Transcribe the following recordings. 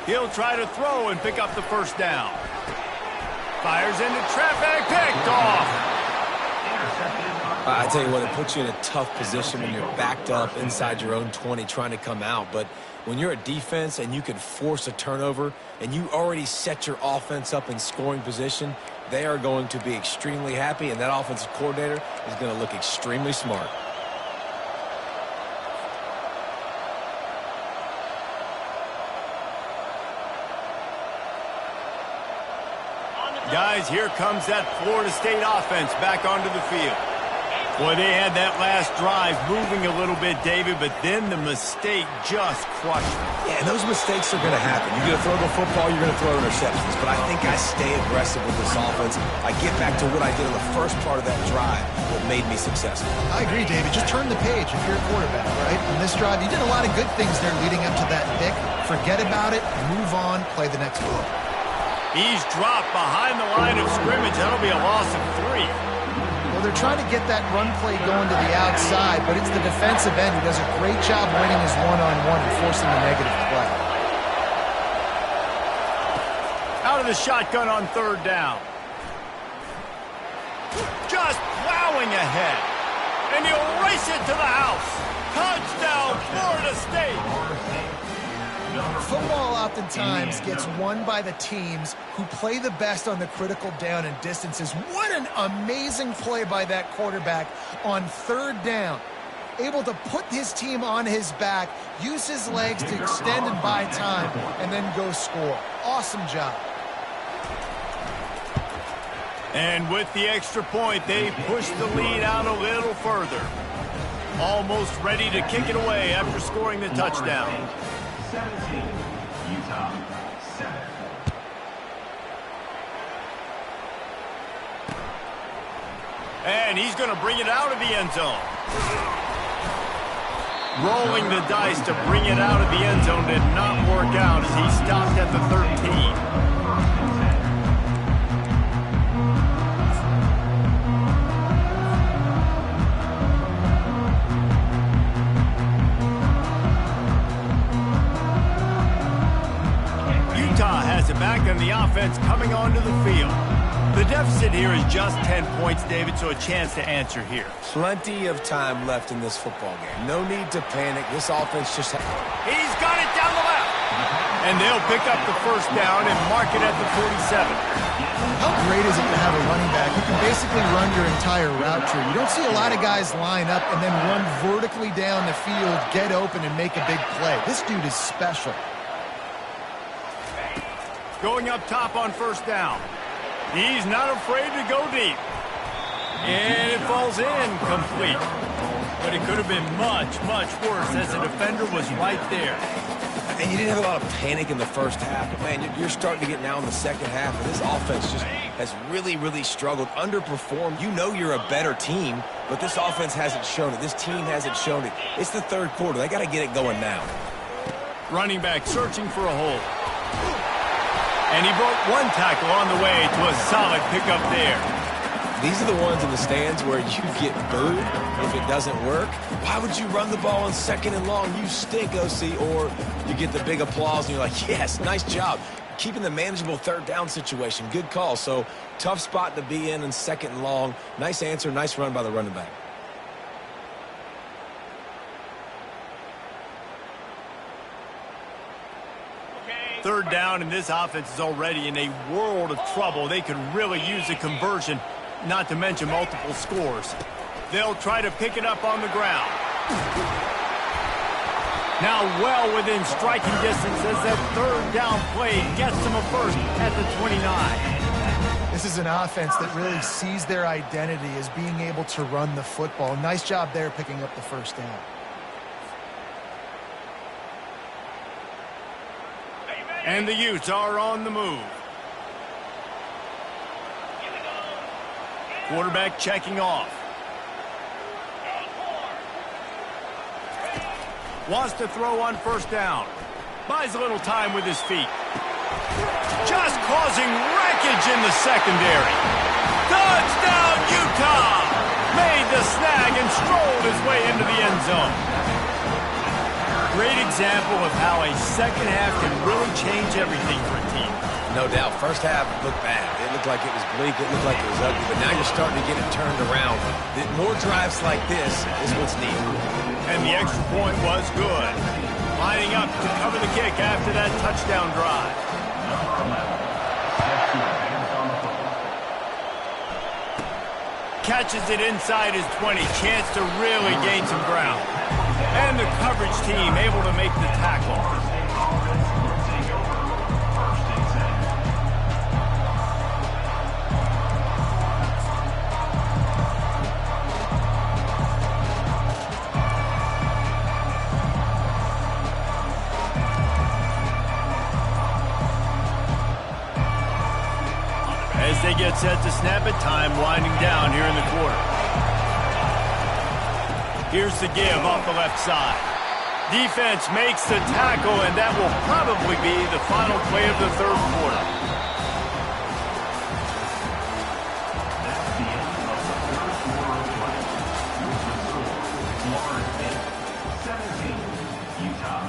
He'll try to throw and pick up the first down. Fires into traffic, picked off. I tell you what, it puts you in a tough position when you're backed up inside your own 20 trying to come out. But when you're a defense and you can force a turnover and you already set your offense up in scoring position, they are going to be extremely happy, and that offensive coordinator is going to look extremely smart. Guys, here comes that Florida State offense back onto the field. Boy, they had that last drive moving a little bit, David, but then the mistake just crushed them. Yeah, and those mistakes are going to happen. You're going to throw the football, you're going to throw interceptions. But I think I stay aggressive with this offense. I get back to what I did in the first part of that drive that made me successful. I agree, David. Just turn the page if you're a quarterback, right? On this drive, you did a lot of good things there leading up to that pick. Forget about it, move on, play the next play. He's dropped behind the line of scrimmage. That'll be a loss of 3. Well, they're trying to get that run play going to the outside, but it's the defensive end who does a great job winning his one-on-one and forcing the negative play. Out of the shotgun on third down. Just plowing ahead. And he'll race it to the house. Touchdown, Florida State. Football oftentimes gets won by the teams who play the best on the critical down and distances. What an amazing play by that quarterback on third down. Able to put his team on his back, use his legs to extend and buy time, and then go score. Awesome job. And with the extra point, they push the lead out a little further. Almost ready to kick it away after scoring the touchdown. 17, Utah, 7. And he's going to bring it out of the end zone. Rolling the dice to bring it out of the end zone did not work out as he stopped at the 13. Has it back on the offense coming onto the field. The deficit here is just 10 points, David, so a chance to answer here. Plenty of time left in this football game. No need to panic. This offense just... He's got it down the left. And they'll pick up the first down and mark it at the 47. How great is it to have a running back? You can basically run your entire route tree. You don't see a lot of guys line up and then run vertically down the field, get open, and make a big play. This dude is special. Going up top on first down. He's not afraid to go deep. And it falls in complete. But it could have been much, much worse as the defender was right there. And you didn't have a lot of panic in the first half. But, man, you're starting to get now in the second half. And this offense just has really, really struggled, underperformed. You know you're a better team, but this offense hasn't shown it. This team hasn't shown it. It's the third quarter. They got to get it going now. Running back searching for a hole. And he broke one tackle on the way to a solid pickup there. These are the ones in the stands where you get booed if it doesn't work. Why would you run the ball on second and long? You stink, OC. Or you get the big applause and you're like, yes, nice job. Keeping the manageable third down situation. Good call. So tough spot to be in second and long. Nice answer, nice run by the running back. Third down, and this offense is already in a world of trouble. They could really use a conversion, not to mention multiple scores. They'll try to pick it up on the ground. Now well within striking distance as that third down play gets them a first at the 29. This is an offense that really sees their identity as being able to run the football. Nice job there picking up the first down. And the Utes are on the move. Quarterback checking off. Wants to throw on first down. Buys a little time with his feet. Just causing wreckage in the secondary. Touchdown, Utah! Made the snag and strolled his way into the end zone. Great example of how a second half can really change everything for a team. No doubt. First half looked bad. It looked like it was bleak. It looked like it was ugly. But now you're starting to get it turned around. More drives like this is what's needed. And the extra point was good. Lining up to cover the kick after that touchdown drive. Catches it inside his 20. Chance to really gain some ground. And the coverage team able to make the tackle. As they get set to snap it, time winding down here in the quarter. Here's the give off the left side. Defense makes the tackle, and that will probably be the final play of the third quarter. That's the end of the third quarter of play. With the score, Florida 17, Utah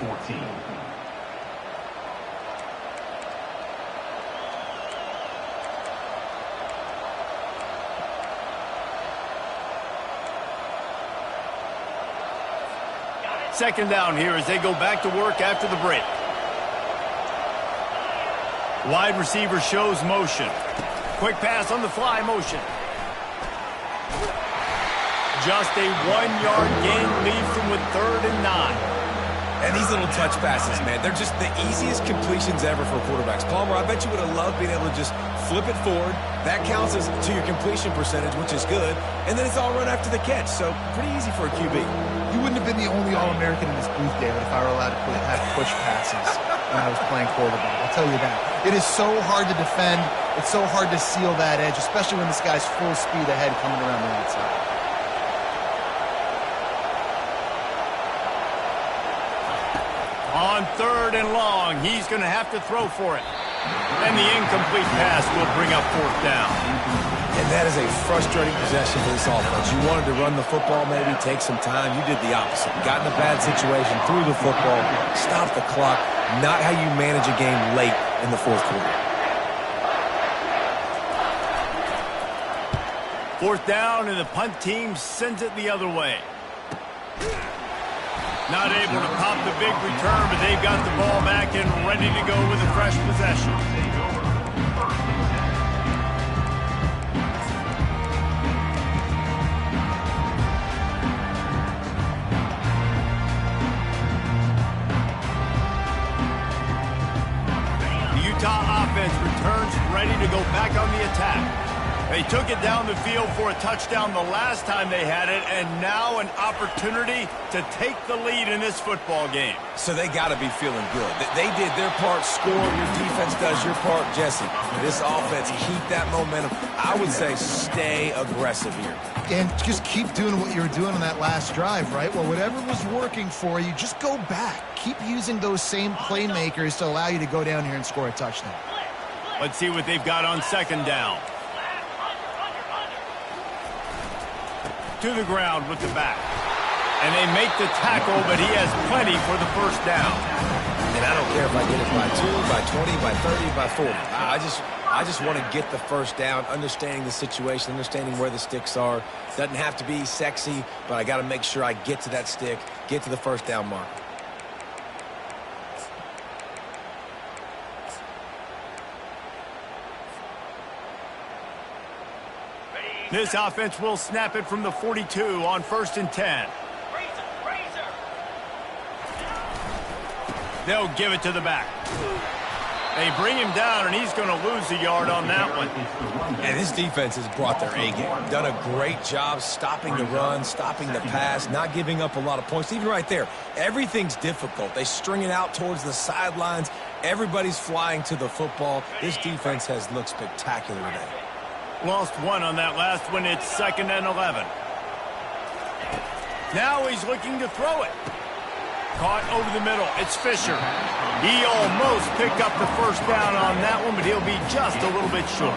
14. Second down here as they go back to work after the break. Wide receiver shows motion. Quick pass on the fly motion. Just a 1-yard gain leaves them with 3rd and 9. And these little touch passes, man, they're just the easiest completions ever for quarterbacks. Palmer, I bet you would have loved being able to just flip it forward. That counts as to your completion percentage, which is good. And then it's all run after the catch, so pretty easy for a QB. You wouldn't have been the only All-American in this booth, David, if I were allowed to have push passes when I was playing quarterback. I'll tell you that. It is so hard to defend. It's so hard to seal that edge, especially when this guy's full speed ahead coming around the outside. On 3rd and long, he's going to have to throw for it. And the incomplete pass will bring up 4th down. And that is a frustrating possession for this offense. You wanted to run the football, maybe take some time. You did the opposite. Got in a bad situation, threw the football, stopped the clock. Not how you manage a game late in the fourth quarter. 4th down, and the punt team sends it the other way. Not able to pop the big return, but they've got the ball back and ready to go with a fresh possession. The Utah offense returns ready to go back on the attack. They took it down the field for a touchdown the last time they had it, and now an opportunity to take the lead in this football game. So they got to be feeling good. They did their part, score. Your defense does your part, Jesse. This offense, keep that momentum. I would say stay aggressive here. And just keep doing what you were doing on that last drive, right? Well, whatever was working for you, just go back. Keep using those same playmakers to allow you to go down here and score a touchdown. Let's see what they've got on 2nd down. To the ground with the back. And they make the tackle, but he has plenty for the 1st down. And I don't care if I get it by 2, by 20, by 30, by 40. I just want to get the 1st down, understanding the situation, understanding where the sticks are. Doesn't have to be sexy, but I got to make sure I get to that stick, get to the 1st down mark. This offense will snap it from the 42 on 1st and 10. They'll give it to the back. They bring him down, and he's going to lose a yard on that one. And this defense has brought their A game. Done a great job stopping the run, stopping the pass, not giving up a lot of points. Even right there, everything's difficult. They string it out towards the sidelines. Everybody's flying to the football. This defense has looked spectacular today. Lost one on that last one. It's 2nd and 11. Now he's looking to throw it. Caught over the middle. It's Fisher. He almost picked up the 1st down on that one, but he'll be just a little bit short.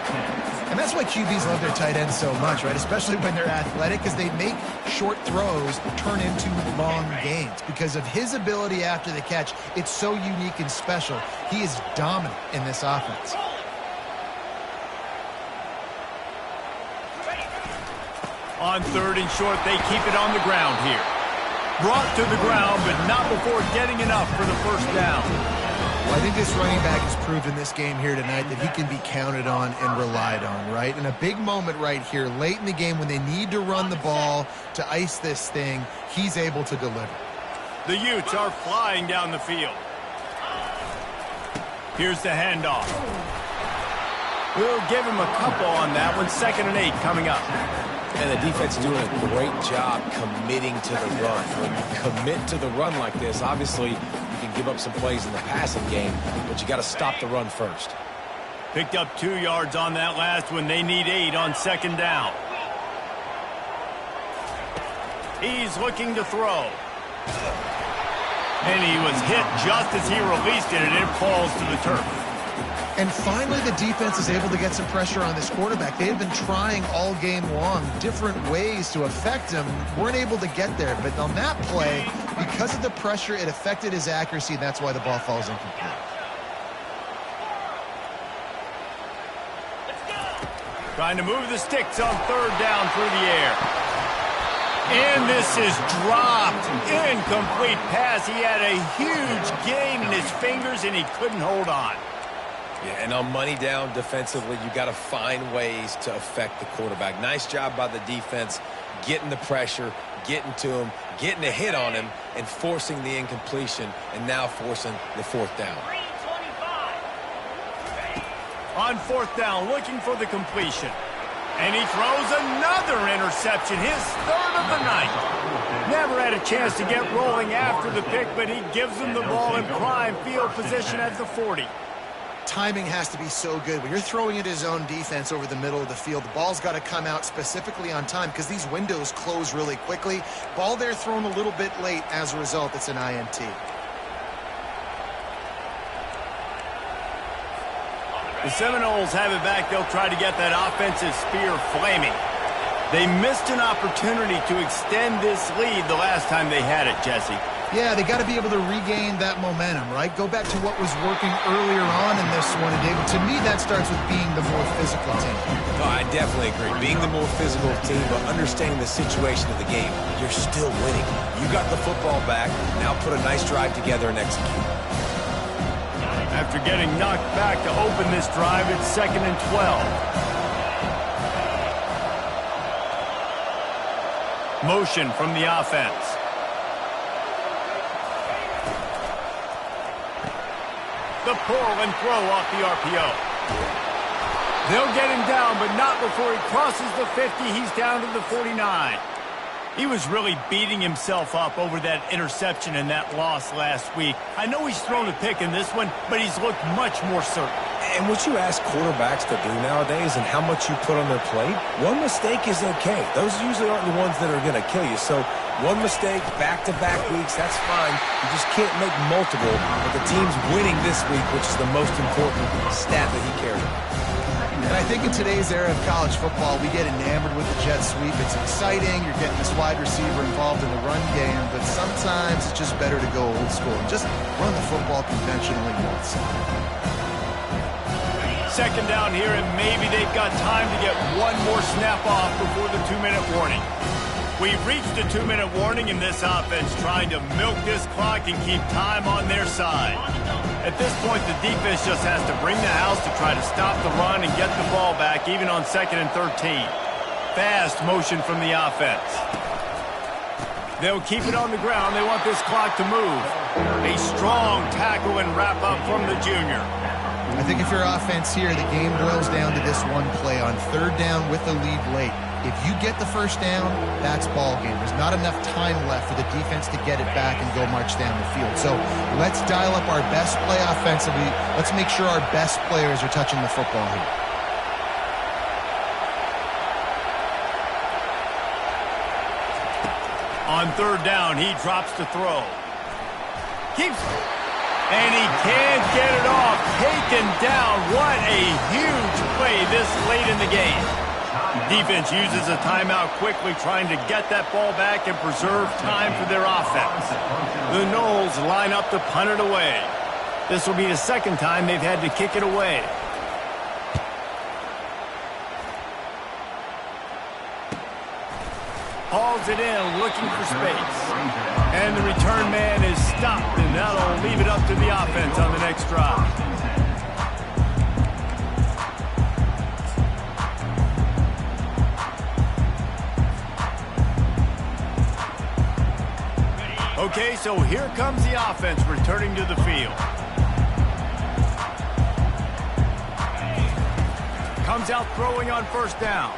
And that's why QBs love their tight ends so much, right? Especially when they're athletic, because they make short throws turn into long gains. Because of his ability after the catch, it's so unique and special. He is dominant in this offense. On 3rd and short, they keep it on the ground here. Brought to the ground, but not before getting enough for the first down. Well, I think this running back has proved in this game here tonight that he can be counted on and relied on, right? And a big moment right here, late in the game when they need to run the ball to ice this thing, he's able to deliver. The Utes are flying down the field. Here's the handoff. We'll give him a couple on that one. 2nd and 8 coming up. And the defense is doing a great job committing to the run. When you commit to the run like this, obviously you can give up some plays in the passing game, but you got to stop the run first. Picked up 2 yards on that last one. They need 8 on 2nd down. He's looking to throw. And he was hit just as he released it, and it falls to the turf. And finally, the defense is able to get some pressure on this quarterback. They had been trying all game long different ways to affect him. Weren't able to get there. But on that play, because of the pressure, it affected his accuracy, and that's why the ball falls incomplete. Trying to move the sticks on 3rd down through the air. And this is dropped. Incomplete pass. He had a huge gain in his fingers, and he couldn't hold on. Yeah, and on money down defensively, you got to find ways to affect the quarterback. Nice job by the defense, getting the pressure, getting to him, getting a hit on him, and forcing the incompletion, and now forcing the 4th down. On 4th down, looking for the completion. And he throws another interception, his 3rd of the night. Never had a chance to get rolling after the pick, but he gives him the ball in prime field position at the 40. Timing has to be so good. When you're throwing at his own defense over the middle of the field, the ball's got to come out specifically on time because these windows close really quickly. Ball there thrown a little bit late. As a result, it's an INT. The Seminoles have it back. They'll try to get that offensive spear flaming. They missed an opportunity to extend this lead the last time they had it, Jesse. Yeah, they got to be able to regain that momentum, right? Go back to what was working earlier on in this one. And David, to me, that starts with being the more physical team. Oh, I definitely agree. Being the more physical team, but understanding the situation of the game, you're still winning. You got the football back. Now put a nice drive together and execute. After getting knocked back to open this drive, it's 2nd and 12. Motion from the offense. The pull and throw off the RPO. They'll get him down, but not before he crosses the 50. He's down to the 49. He was really beating himself up over that interception and that loss last week. I know he's thrown a pick in this one, but he's looked much more certain. And what you ask quarterbacks to do nowadays and how much you put on their plate, one mistake is okay. Those usually aren't the ones that are going to kill you. So one mistake, back-to-back weeks, that's fine. You just can't make multiple. But the team's winning this week, which is the most important stat that he cares about. And I think in today's era of college football, we get enamored with the jet sweep. It's exciting. You're getting this wide receiver involved in the run game, but sometimes it's just better to go old school and just run the football conventionally once. 2nd down here, and maybe they've got time to get one more snap off before the 2-minute warning. We've reached a 2-minute warning in this offense, trying to milk this clock and keep time on their side. At this point, the defense just has to bring the house to try to stop the run and get the ball back, even on 2nd and 13. Fast motion from the offense. They'll keep it on the ground. They want this clock to move. A strong tackle and wrap up from the junior. I think if you're offense here, the game boils down to this one play on 3rd down with the lead late. If you get the 1st down, that's ball game. There's not enough time left for the defense to get it back and go march down the field. So let's dial up our best play offensively. Let's make sure our best players are touching the football here. On 3rd down, he drops to throw. And he can't get it off. Taken down. What a huge play this late in the game. Defense uses a timeout quickly, trying to get that ball back and preserve time for their offense. The Noles line up to punt it away. This will be the second time they've had to kick it away. Hauls it in, looking for space. And the return man is stopped, and that'll leave it up to the offense on the next drive. Okay, so here comes the offense returning to the field. Comes out throwing on first down.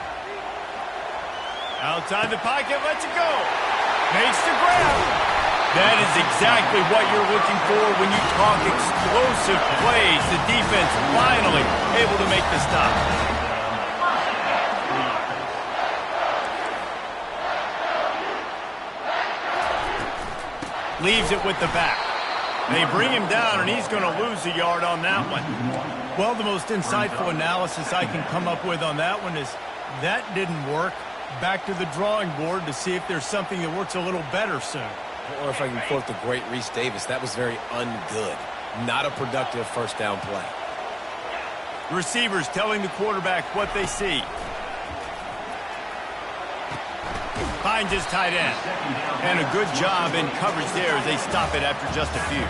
Outside the pocket, lets it go. Makes the grab. That is exactly what you're looking for when you talk explosive plays. The defense finally able to make the stop. Leaves it with the back. They bring him down, and he's going to lose a yard on that one. Well, the most insightful analysis I can come up with on that one is that didn't work. Back to the drawing board to see if there's something that works a little better soon. Or if I can quote the great Reese Davis, that was very ungood. Not a productive first down play. Receivers telling the quarterback what they see. Finds his tight end. And a good job in coverage there as they stop it after just a few.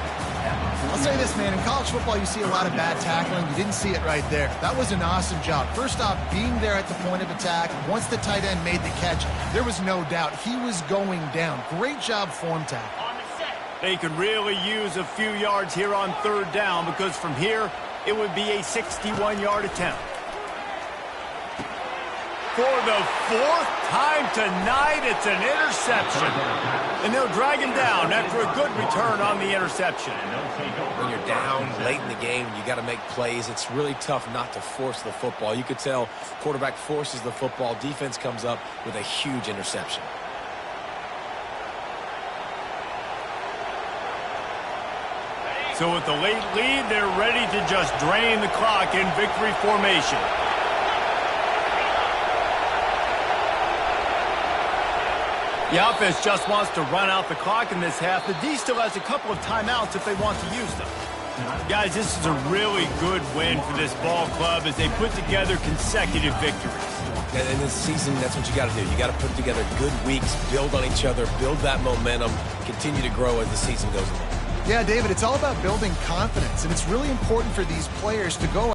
I'll say this, man. In college football, you see a lot of bad tackling. You didn't see it right there. That was an awesome job. First off, being there at the point of attack. Once the tight end made the catch, there was no doubt he was going down. Great job form tackle. They could really use a few yards here on third down because from here, it would be a 61-yard attempt. For the fourth time tonight, it's an interception. And they'll drag him down after a good return on the interception. When you're down late in the game, you got to make plays. It's really tough not to force the football. You could tell quarterback forces the football. Defense comes up with a huge interception. So with the late lead, they're ready to just drain the clock in victory formation. The offense just wants to run out the clock in this half. The D still has a couple of timeouts if they want to use them. Guys, this is a really good win for this ball club as they put together consecutive victories. And in this season, that's what you got to do. You got to put together good weeks, build on each other, build that momentum, continue to grow as the season goes along. Yeah, David, it's all about building confidence, and it's really important for these players to go